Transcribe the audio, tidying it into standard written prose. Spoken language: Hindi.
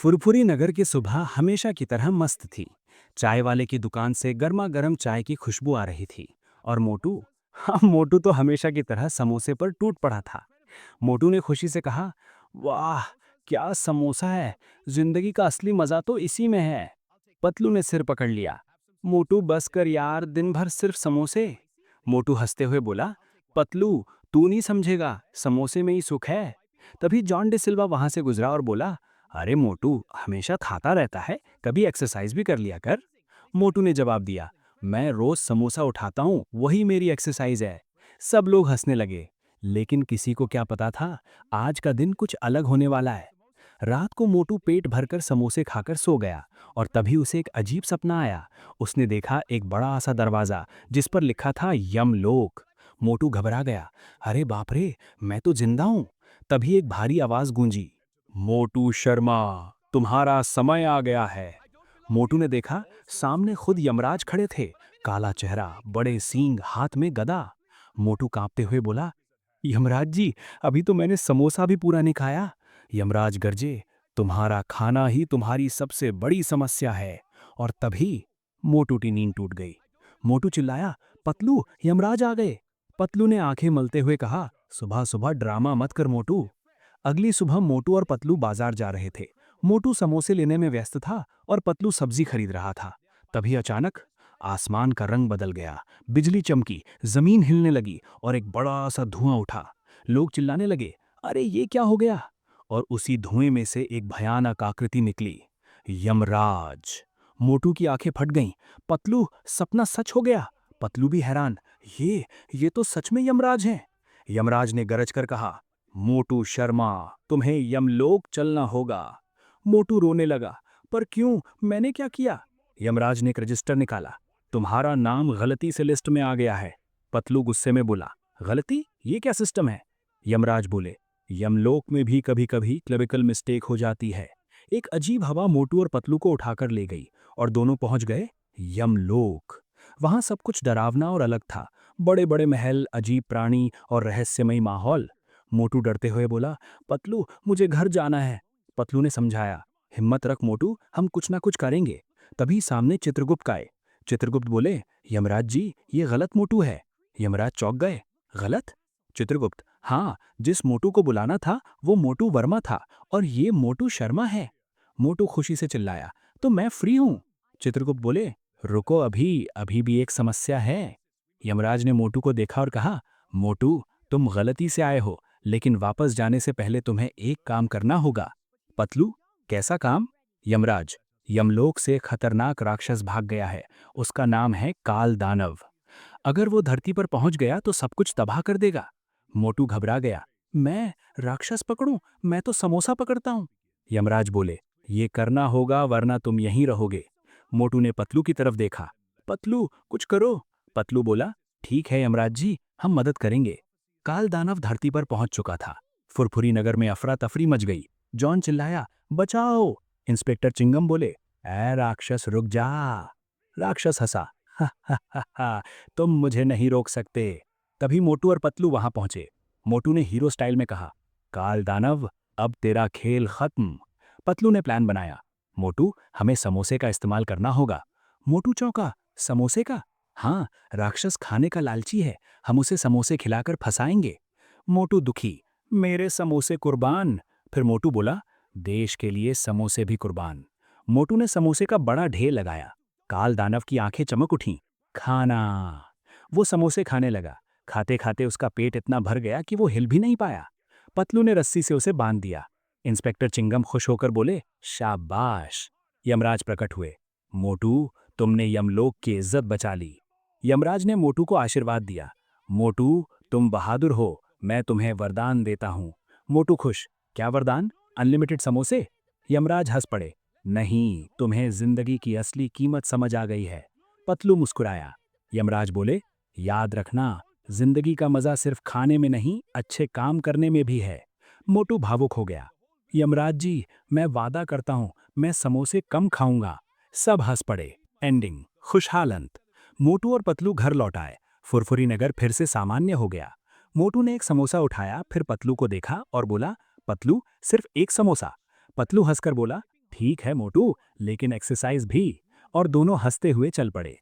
फुरफुरी नगर की सुबह हमेशा की तरह मस्त थी। चाय वाले की दुकान से गर्मा गर्म चाय की खुशबू आ रही थी। और मोटू, हाँ, मोटू तो हमेशा की तरह समोसे पर टूट पड़ा था। मोटू ने खुशी से कहा, वाह, क्या समोसा है। जिंदगी का असली मजा तो इसी में है। पतलू ने सिर पकड़ लिया। मोटू, बस कर यार, दिन भर सिर्फ समोसे। मोटू हंसते हुए बोला, पतलू, तू नहीं समझेगा, समोसे में ही सुख है। तभी जॉन डे सिल्वा वहां से गुजरा और बोला, अरे मोटू, हमेशा खाता रहता है, कभी एक्सरसाइज भी कर लिया कर। मोटू ने जवाब दिया, मैं रोज समोसा उठाता हूँ, वही मेरी एक्सरसाइज है। सब लोग हंसने लगे। लेकिन किसी को क्या पता था, आज का दिन कुछ अलग होने वाला है। रात को मोटू पेट भरकर समोसे खाकर सो गया। और तभी उसे एक अजीब सपना आया। उसने देखा एक बड़ा सा दरवाजा जिस पर लिखा था यमलोक। मोटू घबरा गया। अरे बाप रे, मैं तो जिंदा हूं। तभी एक भारी आवाज गूंजी, मोटू शर्मा, तुम्हारा समय आ गया है। मोटू ने देखा, सामने खुद यमराज खड़े थे। काला चेहरा, बड़े सींग, हाथ में गदा। मोटू कांपते हुए बोला, यमराज जी, अभी तो मैंने समोसा भी पूरा नहीं खाया। यमराज गरजे, तुम्हारा खाना ही तुम्हारी सबसे बड़ी समस्या है। और तभी मोटू की नींद टूट गई। मोटू चिल्लाया, पतलू, यमराज आ गए। पतलू ने आंखें मलते हुए कहा, सुबह सुबह ड्रामा मत कर मोटू। अगली सुबह मोटू और पतलू बाजार जा रहे थे। मोटू समोसे लेने में व्यस्त था और पतलू सब्जी खरीद रहा था। तभी अचानक आसमान का रंग बदल गया। बिजली चमकी, जमीन हिलने लगी और एक बड़ा सा धुआं उठा। लोग चिल्लाने लगे, अरे ये क्या हो गया। और उसी धुएं में से एक भयानक आकृति निकली, यमराज। मोटू की आंखें फट गईं। पतलू, सपना सच हो गया। पतलू भी हैरान, ये तो सच में यमराज हैं। यमराज ने गरज कर कहा, मोटू शर्मा, तुम्हें यमलोक चलना होगा। मोटू रोने लगा, पर क्यों, मैंने क्या किया। यमराज ने एक रजिस्टर निकाला, तुम्हारा नाम गलती से लिस्ट में आ गया है। पतलू गुस्से में बोला, गलती, ये क्या सिस्टम है। यमराज बोले, यमलोक में भी कभी कभी क्लरिकल मिस्टेक हो जाती है। एक अजीब हवा मोटू और पतलू को उठाकर ले गई और दोनों पहुंच गए यमलोक। वहां सब कुछ डरावना और अलग था। बड़े बड़े महल, अजीब प्राणी और रहस्यमयी माहौल। मोटू डरते हुए बोला, पतलू, मुझे घर जाना है। पतलू ने समझाया, हिम्मत रख मोटू, हम कुछ ना कुछ करेंगे। तभी सामने चित्रगुप्त आए। चित्रगुप्त बोले, यमराज जी, ये गलत मोटू है। यमराज चौंक गए, गलत। चित्रगुप्त, हाँ, जिस मोटू को बुलाना था वो मोटू वर्मा था और ये मोटू शर्मा है। मोटू खुशी से चिल्लाया, तो मैं फ्री हूं। चित्रगुप्त बोले, रुको, अभी अभी भी एक समस्या है। यमराज ने मोटू को देखा और कहा, मोटू, तुम गलती से आए हो, लेकिन वापस जाने से पहले तुम्हें एक काम करना होगा। पतलू, कैसा काम। यमराज, यमलोक से खतरनाक राक्षस भाग गया है। उसका नाम है काल दानव। अगर वो धरती पर पहुंच गया तो सब कुछ तबाह कर देगा। मोटू घबरा गया, मैं राक्षस पकड़ूं, मैं तो समोसा पकड़ता हूं। यमराज बोले, ये करना होगा वरना तुम यहीं रहोगे। मोटू ने पतलू की तरफ देखा, पतलू, कुछ करो। पतलू बोला, ठीक है यमराज जी, हम मदद करेंगे। काल दानव धरती पर पहुंच चुका था। फुरफुरी नगर में अफरा तफरी मच गई। जॉन चिल्लाया, बचाओ। इंस्पेक्टर चिंगम बोले, ए राक्षस, रुक जा। राक्षस हंसा, हा हा हा हा, तुम मुझे नहीं रोक सकते। तभी मोटू और पतलू वहां पहुंचे। मोटू ने हीरो स्टाइल में कहा, काल दानव, अब तेरा खेल खत्म। पतलू ने प्लान बनाया, मोटू, हमें समोसे का इस्तेमाल करना होगा। मोटू चौंका, समोसे का। हाँ, राक्षस खाने का लालची है, हम उसे समोसे खिलाकर फंसाएंगे। मोटू दुखी, मेरे समोसे कुर्बान। फिर मोटू बोला, देश के लिए समोसे भी कुर्बान। मोटू ने समोसे का बड़ा ढेर लगाया। काल दानव की आंखें चमक उठीं। खाना। वो समोसे खाने लगा। खाते खाते उसका पेट इतना भर गया कि वो हिल भी नहीं पाया। पतलू ने रस्सी से उसे बांध दिया। इंस्पेक्टर चिंगम खुश होकर बोले, शाबाश। यमराज प्रकट हुए, मोटू, तुमने यमलोक की इज्जत बचा ली। यमराज ने मोटू को आशीर्वाद दिया, मोटू, तुम बहादुर हो, मैं तुम्हें वरदान देता हूँ। मोटू खुश, क्या वरदान, अनलिमिटेड समोसे। यमराज हंस पड़े, नहीं, तुम्हें जिंदगी की असली कीमत समझ आ गई है। पतलू मुस्कुराया। यमराज बोले, याद रखना, जिंदगी का मजा सिर्फ खाने में नहीं, अच्छे काम करने में भी है। मोटू भावुक हो गया, यमराज जी, मैं वादा करता हूं, मैं समोसे कम खाऊंगा। सब हंस पड़े। एंडिंग, खुशहाल अंत। मोटू और पतलू घर लौट आए। फुरफुरी नगर फिर से सामान्य हो गया। मोटू ने एक समोसा उठाया, फिर पतलू को देखा और बोला, पतलू, सिर्फ एक समोसा। पतलू हंसकर बोला, ठीक है मोटू, लेकिन एक्सरसाइज भी। और दोनों हंसते हुए चल पड़े।